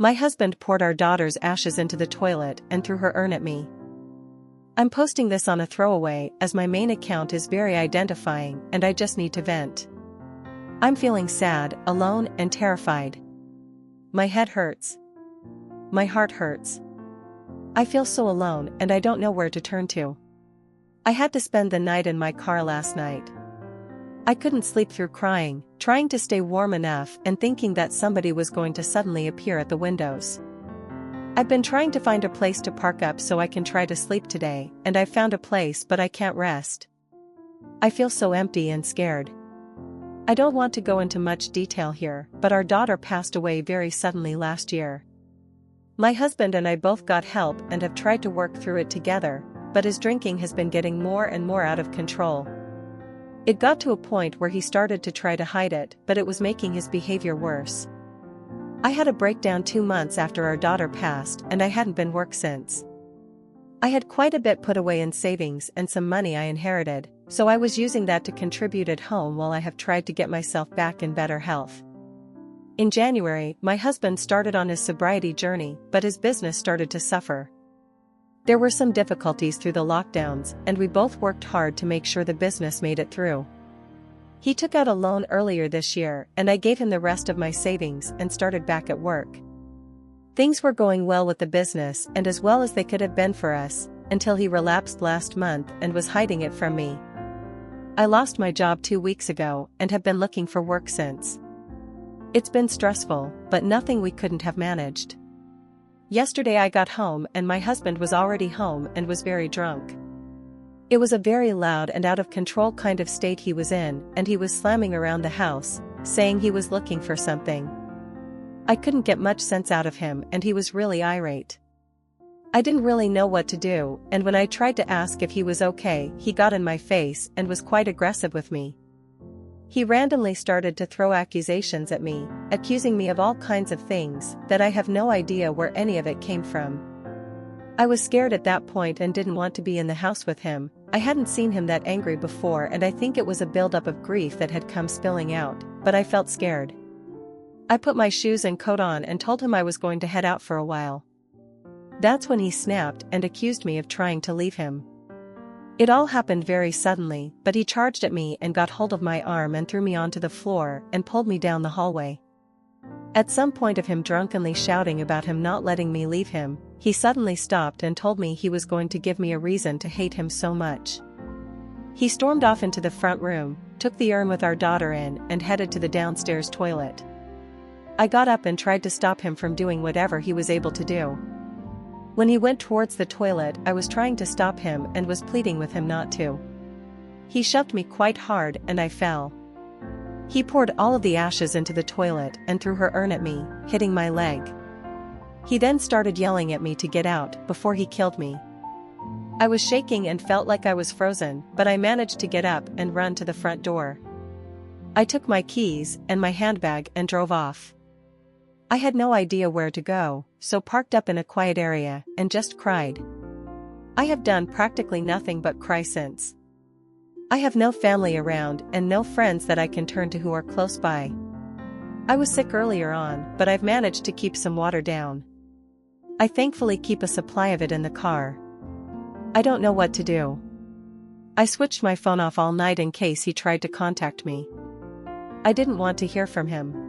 My husband poured our daughter's ashes into the toilet and threw her urn at me. I'm posting this on a throwaway as my main account is very identifying and I just need to vent. I'm feeling sad, alone, and terrified. My head hurts. My heart hurts. I feel so alone and I don't know where to turn to. I had to spend the night in my car last night. I couldn't sleep through crying, trying to stay warm enough and thinking that somebody was going to suddenly appear at the windows. I've been trying to find a place to park up so I can try to sleep today, and I found a place but I can't rest. I feel so empty and scared. I don't want to go into much detail here, but our daughter passed away very suddenly last year. My husband and I both got help and have tried to work through it together, but his drinking has been getting more and more out of control. It got to a point where he started to try to hide it, but it was making his behavior worse. I had a breakdown 2 months after our daughter passed and I hadn't been work since. I had quite a bit put away in savings and some money I inherited, so I was using that to contribute at home while I have tried to get myself back in better health. In January, my husband started on his sobriety journey, but his business started to suffer. There were some difficulties through the lockdowns, and we both worked hard to make sure the business made it through. He took out a loan earlier this year, and I gave him the rest of my savings and started back at work. Things were going well with the business and as well as they could have been for us, until he relapsed last month and was hiding it from me. I lost my job 2 weeks ago and have been looking for work since. It's been stressful, but nothing we couldn't have managed. Yesterday I got home and my husband was already home and was very drunk. It was a very loud and out of control kind of state he was in, and he was slamming around the house, saying he was looking for something. I couldn't get much sense out of him and he was really irate. I didn't really know what to do, and when I tried to ask if he was okay, he got in my face and was quite aggressive with me. He randomly started to throw accusations at me, accusing me of all kinds of things that I have no idea where any of it came from. I was scared at that point and didn't want to be in the house with him. I hadn't seen him that angry before and I think it was a buildup of grief that had come spilling out, but I felt scared. I put my shoes and coat on and told him I was going to head out for a while. That's when he snapped and accused me of trying to leave him. It all happened very suddenly, but he charged at me and got hold of my arm and threw me onto the floor and pulled me down the hallway. At some point of him drunkenly shouting about him not letting me leave him, he suddenly stopped and told me he was going to give me a reason to hate him so much. He stormed off into the front room, took the urn with our daughter in, and headed to the downstairs toilet. I got up and tried to stop him from doing whatever he was able to do. When he went towards the toilet, I was trying to stop him and was pleading with him not to. He shoved me quite hard and I fell. He poured all of the ashes into the toilet and threw her urn at me, hitting my leg. He then started yelling at me to get out before he killed me. I was shaking and felt like I was frozen, but I managed to get up and run to the front door. I took my keys and my handbag and drove off. I had no idea where to go, so parked up in a quiet area and just cried. I have done practically nothing but cry since. I have no family around and no friends that I can turn to who are close by. I was sick earlier on, but I've managed to keep some water down. I thankfully keep a supply of it in the car. I don't know what to do. I switched my phone off all night in case he tried to contact me. I didn't want to hear from him.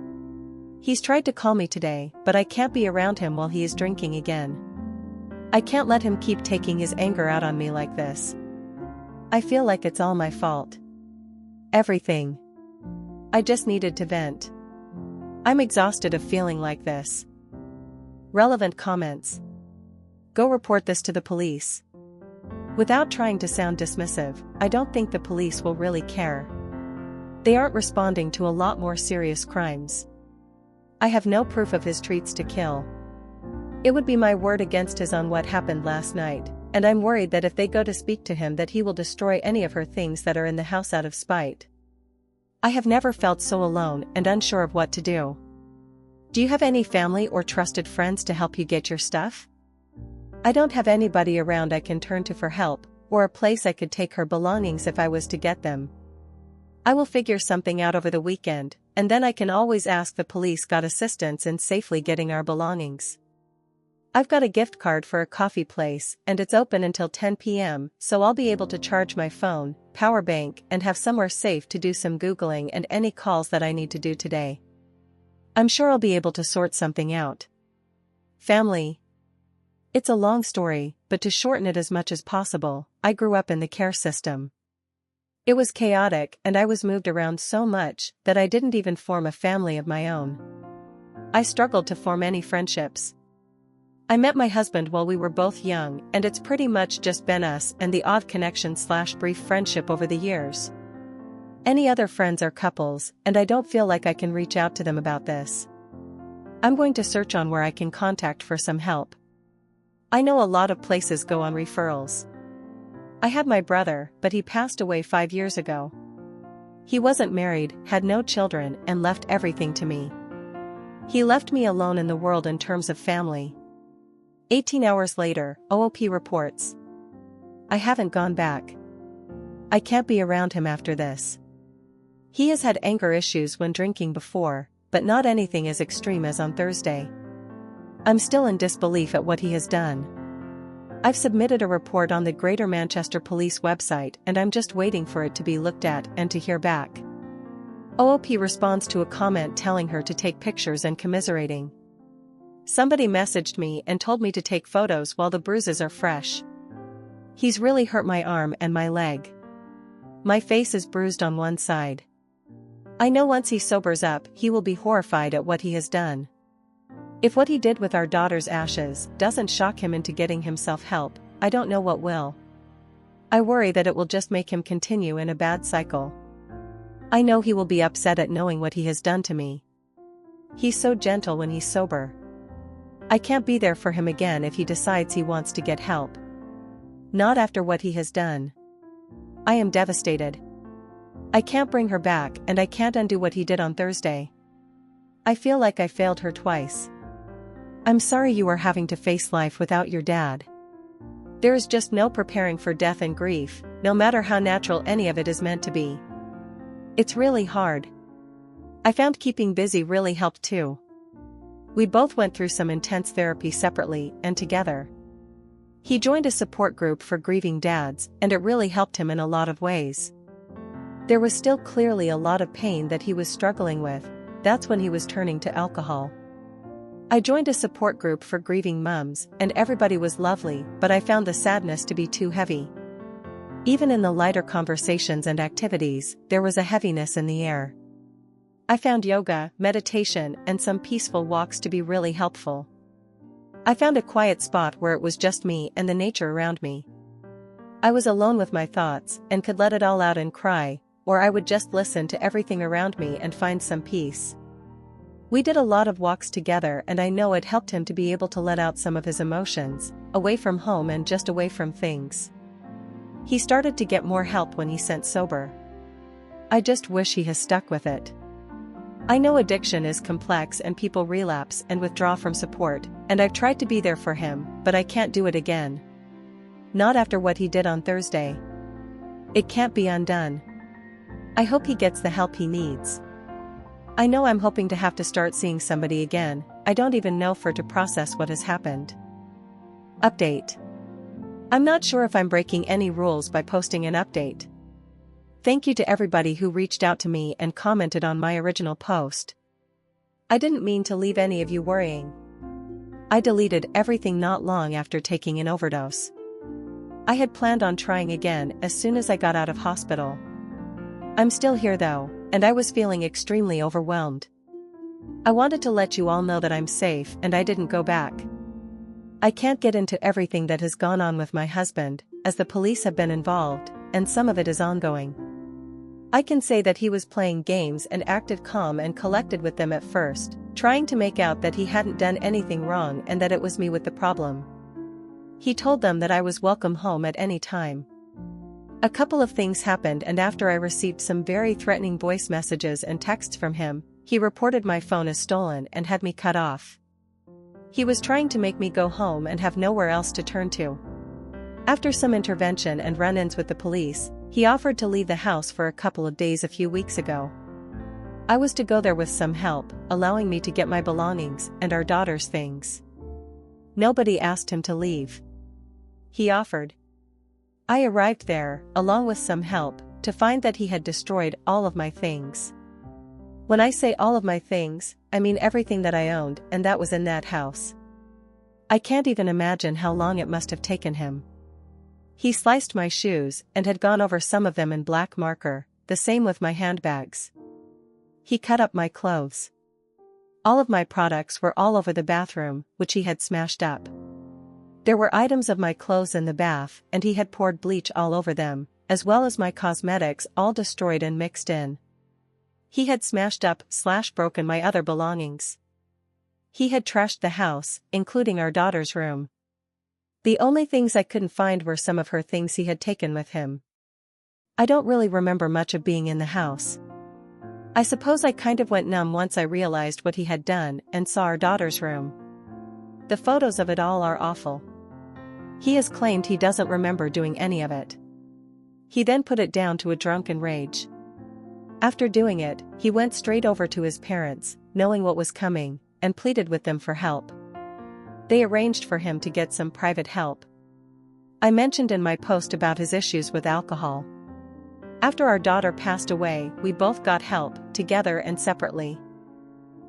He's tried to call me today, but I can't be around him while he is drinking again. I can't let him keep taking his anger out on me like this. I feel like it's all my fault. Everything. I just needed to vent. I'm exhausted of feeling like this. Relevant comments. Go report this to the police. Without trying to sound dismissive, I don't think the police will really care. They aren't responding to a lot more serious crimes. I have no proof of his treats to kill. It would be my word against his on what happened last night, and I'm worried that if they go to speak to him that he will destroy any of her things that are in the house out of spite. I have never felt so alone and unsure of what to do. Do you have any family or trusted friends to help you get your stuff? I don't have anybody around I can turn to for help, or a place I could take her belongings if I was to get them. I will figure something out over the weekend, and then I can always ask the police got assistance in safely getting our belongings. I've got a gift card for a coffee place, and it's open until 10 p.m., so I'll be able to charge my phone, power bank, and have somewhere safe to do some Googling and any calls that I need to do today. I'm sure I'll be able to sort something out. Family. It's a long story, but to shorten it as much as possible, I grew up in the care system. It was chaotic, and I was moved around so much that I didn't even form a family of my own. I struggled to form any friendships. I met my husband while we were both young, and it's pretty much just been us and the odd connection/brief friendship over the years. Any other friends are couples, and I don't feel like I can reach out to them about this. I'm going to search on where I can contact for some help. I know a lot of places go on referrals. I had my brother, but he passed away 5 years ago. He wasn't married, had no children, and left everything to me. He left me alone in the world in terms of family. 18 hours later, OOP reports. I haven't gone back. I can't be around him after this. He has had anger issues when drinking before, but not anything as extreme as on Thursday. I'm still in disbelief at what he has done. I've submitted a report on the Greater Manchester Police website, and I'm just waiting for it to be looked at and to hear back. OOP responds to a comment telling her to take pictures and commiserating. Somebody messaged me and told me to take photos while the bruises are fresh. He's really hurt my arm and my leg. My face is bruised on one side. I know once he sobers up, he will be horrified at what he has done. If what he did with our daughter's ashes doesn't shock him into getting himself help, I don't know what will. I worry that it will just make him continue in a bad cycle. I know he will be upset at knowing what he has done to me. He's so gentle when he's sober. I can't be there for him again if he decides he wants to get help. Not after what he has done. I am devastated. I can't bring her back, and I can't undo what he did on Thursday. I feel like I failed her twice. I'm sorry you are having to face life without your dad. There is just no preparing for death and grief, no matter how natural any of it is meant to be. It's really hard. I found keeping busy really helped too. We both went through some intense therapy separately and together. He joined a support group for grieving dads, and it really helped him in a lot of ways. There was still clearly a lot of pain that he was struggling with. That's when he was turning to alcohol. I joined a support group for grieving mums, and everybody was lovely, but I found the sadness to be too heavy. Even in the lighter conversations and activities, there was a heaviness in the air. I found yoga, meditation, and some peaceful walks to be really helpful. I found a quiet spot where it was just me and the nature around me. I was alone with my thoughts, and could let it all out and cry, or I would just listen to everything around me and find some peace. We did a lot of walks together, and I know it helped him to be able to let out some of his emotions, away from home and just away from things. He started to get more help when he sent sober. I just wish he has stuck with it. I know addiction is complex and people relapse and withdraw from support, and I've tried to be there for him, but I can't do it again. Not after what he did on Thursday. It can't be undone. I hope he gets the help he needs. I know I'm hoping to have to start seeing somebody again. I don't even know for to process what has happened. Update. I'm not sure if I'm breaking any rules by posting an update. Thank you to everybody who reached out to me and commented on my original post. I didn't mean to leave any of you worrying. I deleted everything not long after taking an overdose. I had planned on trying again as soon as I got out of hospital. I'm still here though, and I was feeling extremely overwhelmed. I wanted to let you all know that I'm safe and I didn't go back. I can't get into everything that has gone on with my husband, as the police have been involved, and some of it is ongoing. I can say that he was playing games and acted calm and collected with them at first, trying to make out that he hadn't done anything wrong and that it was me with the problem. He told them that I was welcome home at any time. A couple of things happened, and after I received some very threatening voice messages and texts from him, he reported my phone as stolen and had me cut off. He was trying to make me go home and have nowhere else to turn to. After some intervention and run-ins with the police, he offered to leave the house for a couple of days a few weeks ago. I was to go there with some help, allowing me to get my belongings and our daughter's things. Nobody asked him to leave. He offered. I arrived there, along with some help, to find that he had destroyed all of my things. When I say all of my things, I mean everything that I owned, and that was in that house. I can't even imagine how long it must have taken him. He sliced my shoes and had gone over some of them in black marker, the same with my handbags. He cut up my clothes. All of my products were all over the bathroom, which he had smashed up. There were items of my clothes in the bath, and he had poured bleach all over them, as well as my cosmetics all destroyed and mixed in. He had smashed up/broken my other belongings. He had trashed the house, including our daughter's room. The only things I couldn't find were some of her things he had taken with him. I don't really remember much of being in the house. I suppose I kind of went numb once I realized what he had done and saw our daughter's room. The photos of it all are awful. He has claimed he doesn't remember doing any of it. He then put it down to a drunken rage. After doing it, he went straight over to his parents, knowing what was coming, and pleaded with them for help. They arranged for him to get some private help. I mentioned in my post about his issues with alcohol. After our daughter passed away, we both got help, together and separately.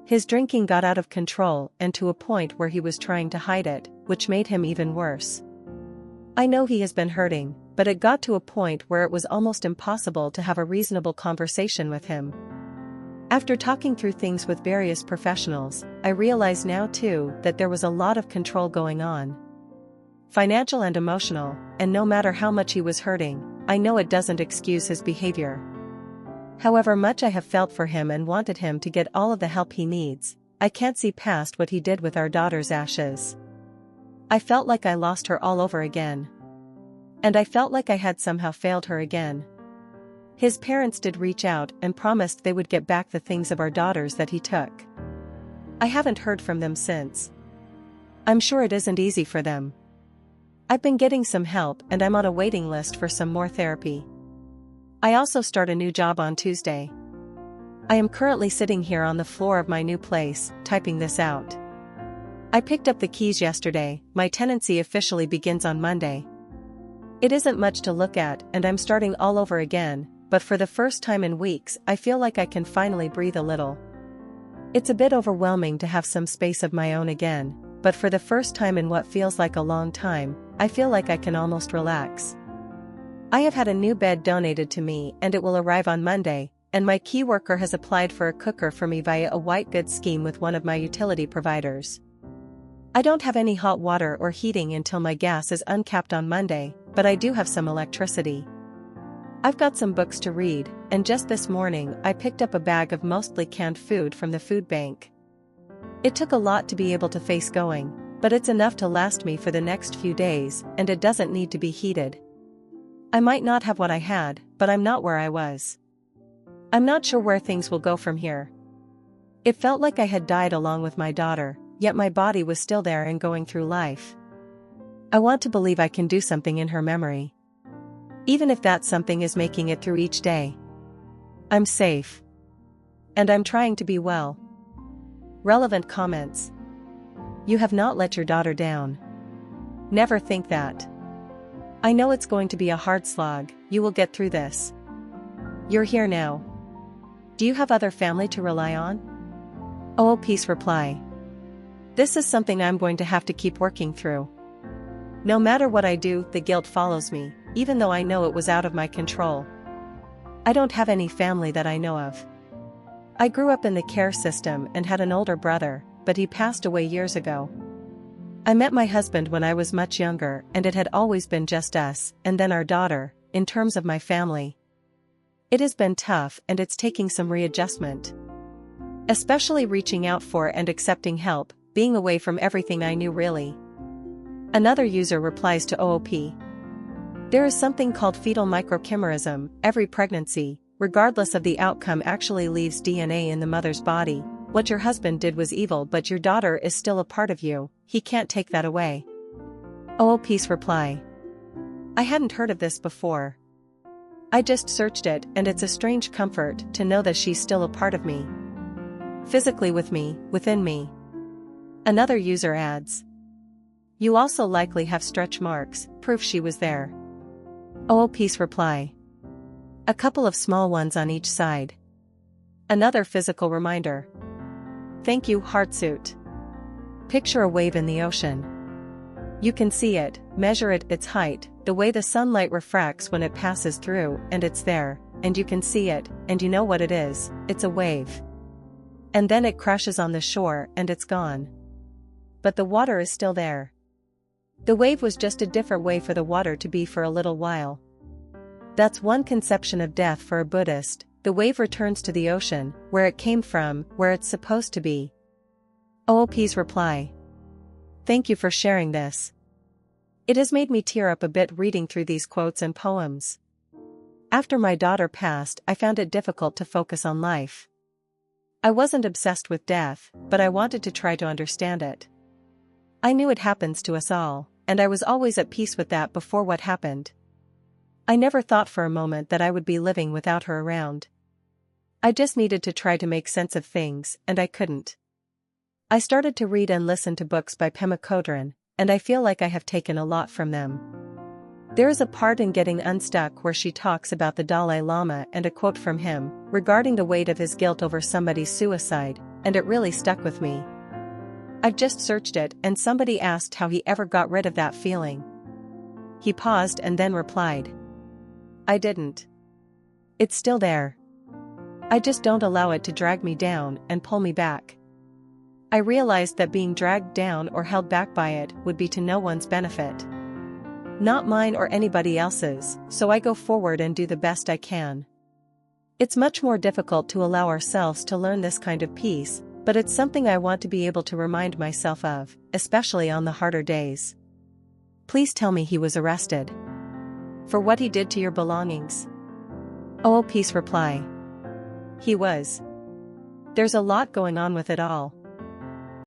His drinking got out of control and to a point where he was trying to hide it, which made him even worse. I know he has been hurting, but it got to a point where it was almost impossible to have a reasonable conversation with him. After talking through things with various professionals, I realize now too that there was a lot of control going on. Financial and emotional, and no matter how much he was hurting, I know it doesn't excuse his behavior. However much I have felt for him and wanted him to get all of the help he needs, I can't see past what he did with our daughter's ashes. I felt like I lost her all over again. And I felt like I had somehow failed her again. His parents did reach out and promised they would get back the things of our daughters that he took. I haven't heard from them since. I'm sure it isn't easy for them. I've been getting some help and I'm on a waiting list for some more therapy. I also start a new job on Tuesday. I am currently sitting here on the floor of my new place, typing this out. I picked up the keys yesterday. My tenancy officially begins on Monday. It isn't much to look at and I'm starting all over again, but for the first time in weeks I feel like I can finally breathe a little. It's a bit overwhelming to have some space of my own again, but for the first time in what feels like a long time, I feel like I can almost relax. I have had a new bed donated to me and it will arrive on Monday, and my key worker has applied for a cooker for me via a white goods scheme with one of my utility providers. I don't have any hot water or heating until my gas is uncapped on Monday, but I do have some electricity. I've got some books to read, and just this morning I picked up a bag of mostly canned food from the food bank. It took a lot to be able to face going, but it's enough to last me for the next few days, and it doesn't need to be heated. I might not have what I had, but I'm not where I was. I'm not sure where things will go from here. It felt like I had died along with my daughter, yet my body was still there and going through life. I want to believe I can do something in her memory. Even if that something is making it through each day. I'm safe. And I'm trying to be well. Relevant comments. You have not let your daughter down. Never think that. I know it's going to be a hard slog, you will get through this. You're here now. Do you have other family to rely on? Oh, peace reply. This is something I'm going to have to keep working through. No matter what I do, the guilt follows me, even though I know it was out of my control. I don't have any family that I know of. I grew up in the care system and had an older brother, but he passed away years ago. I met my husband when I was much younger and it had always been just us, and then our daughter, in terms of my family. It has been tough and it's taking some readjustment. Especially reaching out for and accepting help, being away from everything I knew really. Another user replies to OOP. There is something called fetal microchimerism. Every pregnancy, regardless of the outcome, actually leaves DNA in the mother's body. What your husband did was evil, but your daughter is still a part of you. He can't take that away. OOP's reply. I hadn't heard of this before. I just searched it, and it's a strange comfort to know that she's still a part of me. Physically with me, within me. Another user adds. You also likely have stretch marks, proof she was there. Oh, peace reply. A couple of small ones on each side. Another physical reminder. Thank you, heartsuit. Picture a wave in the ocean. You can see it, measure it, its height, the way the sunlight refracts when it passes through, and it's there, and you can see it, and you know what it is, it's a wave. And then it crashes on the shore and it's gone. But the water is still there. The wave was just a different way for the water to be for a little while. That's one conception of death for a Buddhist. The wave returns to the ocean, where it came from, where it's supposed to be. OOP's reply. Thank you for sharing this. It has made me tear up a bit reading through these quotes and poems. After my daughter passed, I found it difficult to focus on life. I wasn't obsessed with death, but I wanted to try to understand it. I knew it happens to us all, and I was always at peace with that before what happened. I never thought for a moment that I would be living without her around. I just needed to try to make sense of things, and I couldn't. I started to read and listen to books by Pema Chodron, and I feel like I have taken a lot from them. There is a part in Getting Unstuck where she talks about the Dalai Lama and a quote from him, regarding the weight of his guilt over somebody's suicide, and it really stuck with me. I've just searched it, and somebody asked how he ever got rid of that feeling. He paused and then replied. I didn't. It's still there. I just don't allow it to drag me down and pull me back. I realized that being dragged down or held back by it would be to no one's benefit. Not mine or anybody else's, so I go forward and do the best I can. It's much more difficult to allow ourselves to learn this kind of peace, but it's something I want to be able to remind myself of, especially on the harder days. Please tell me he was arrested. For what he did to your belongings? Oh, peace reply. He was. There's a lot going on with it all.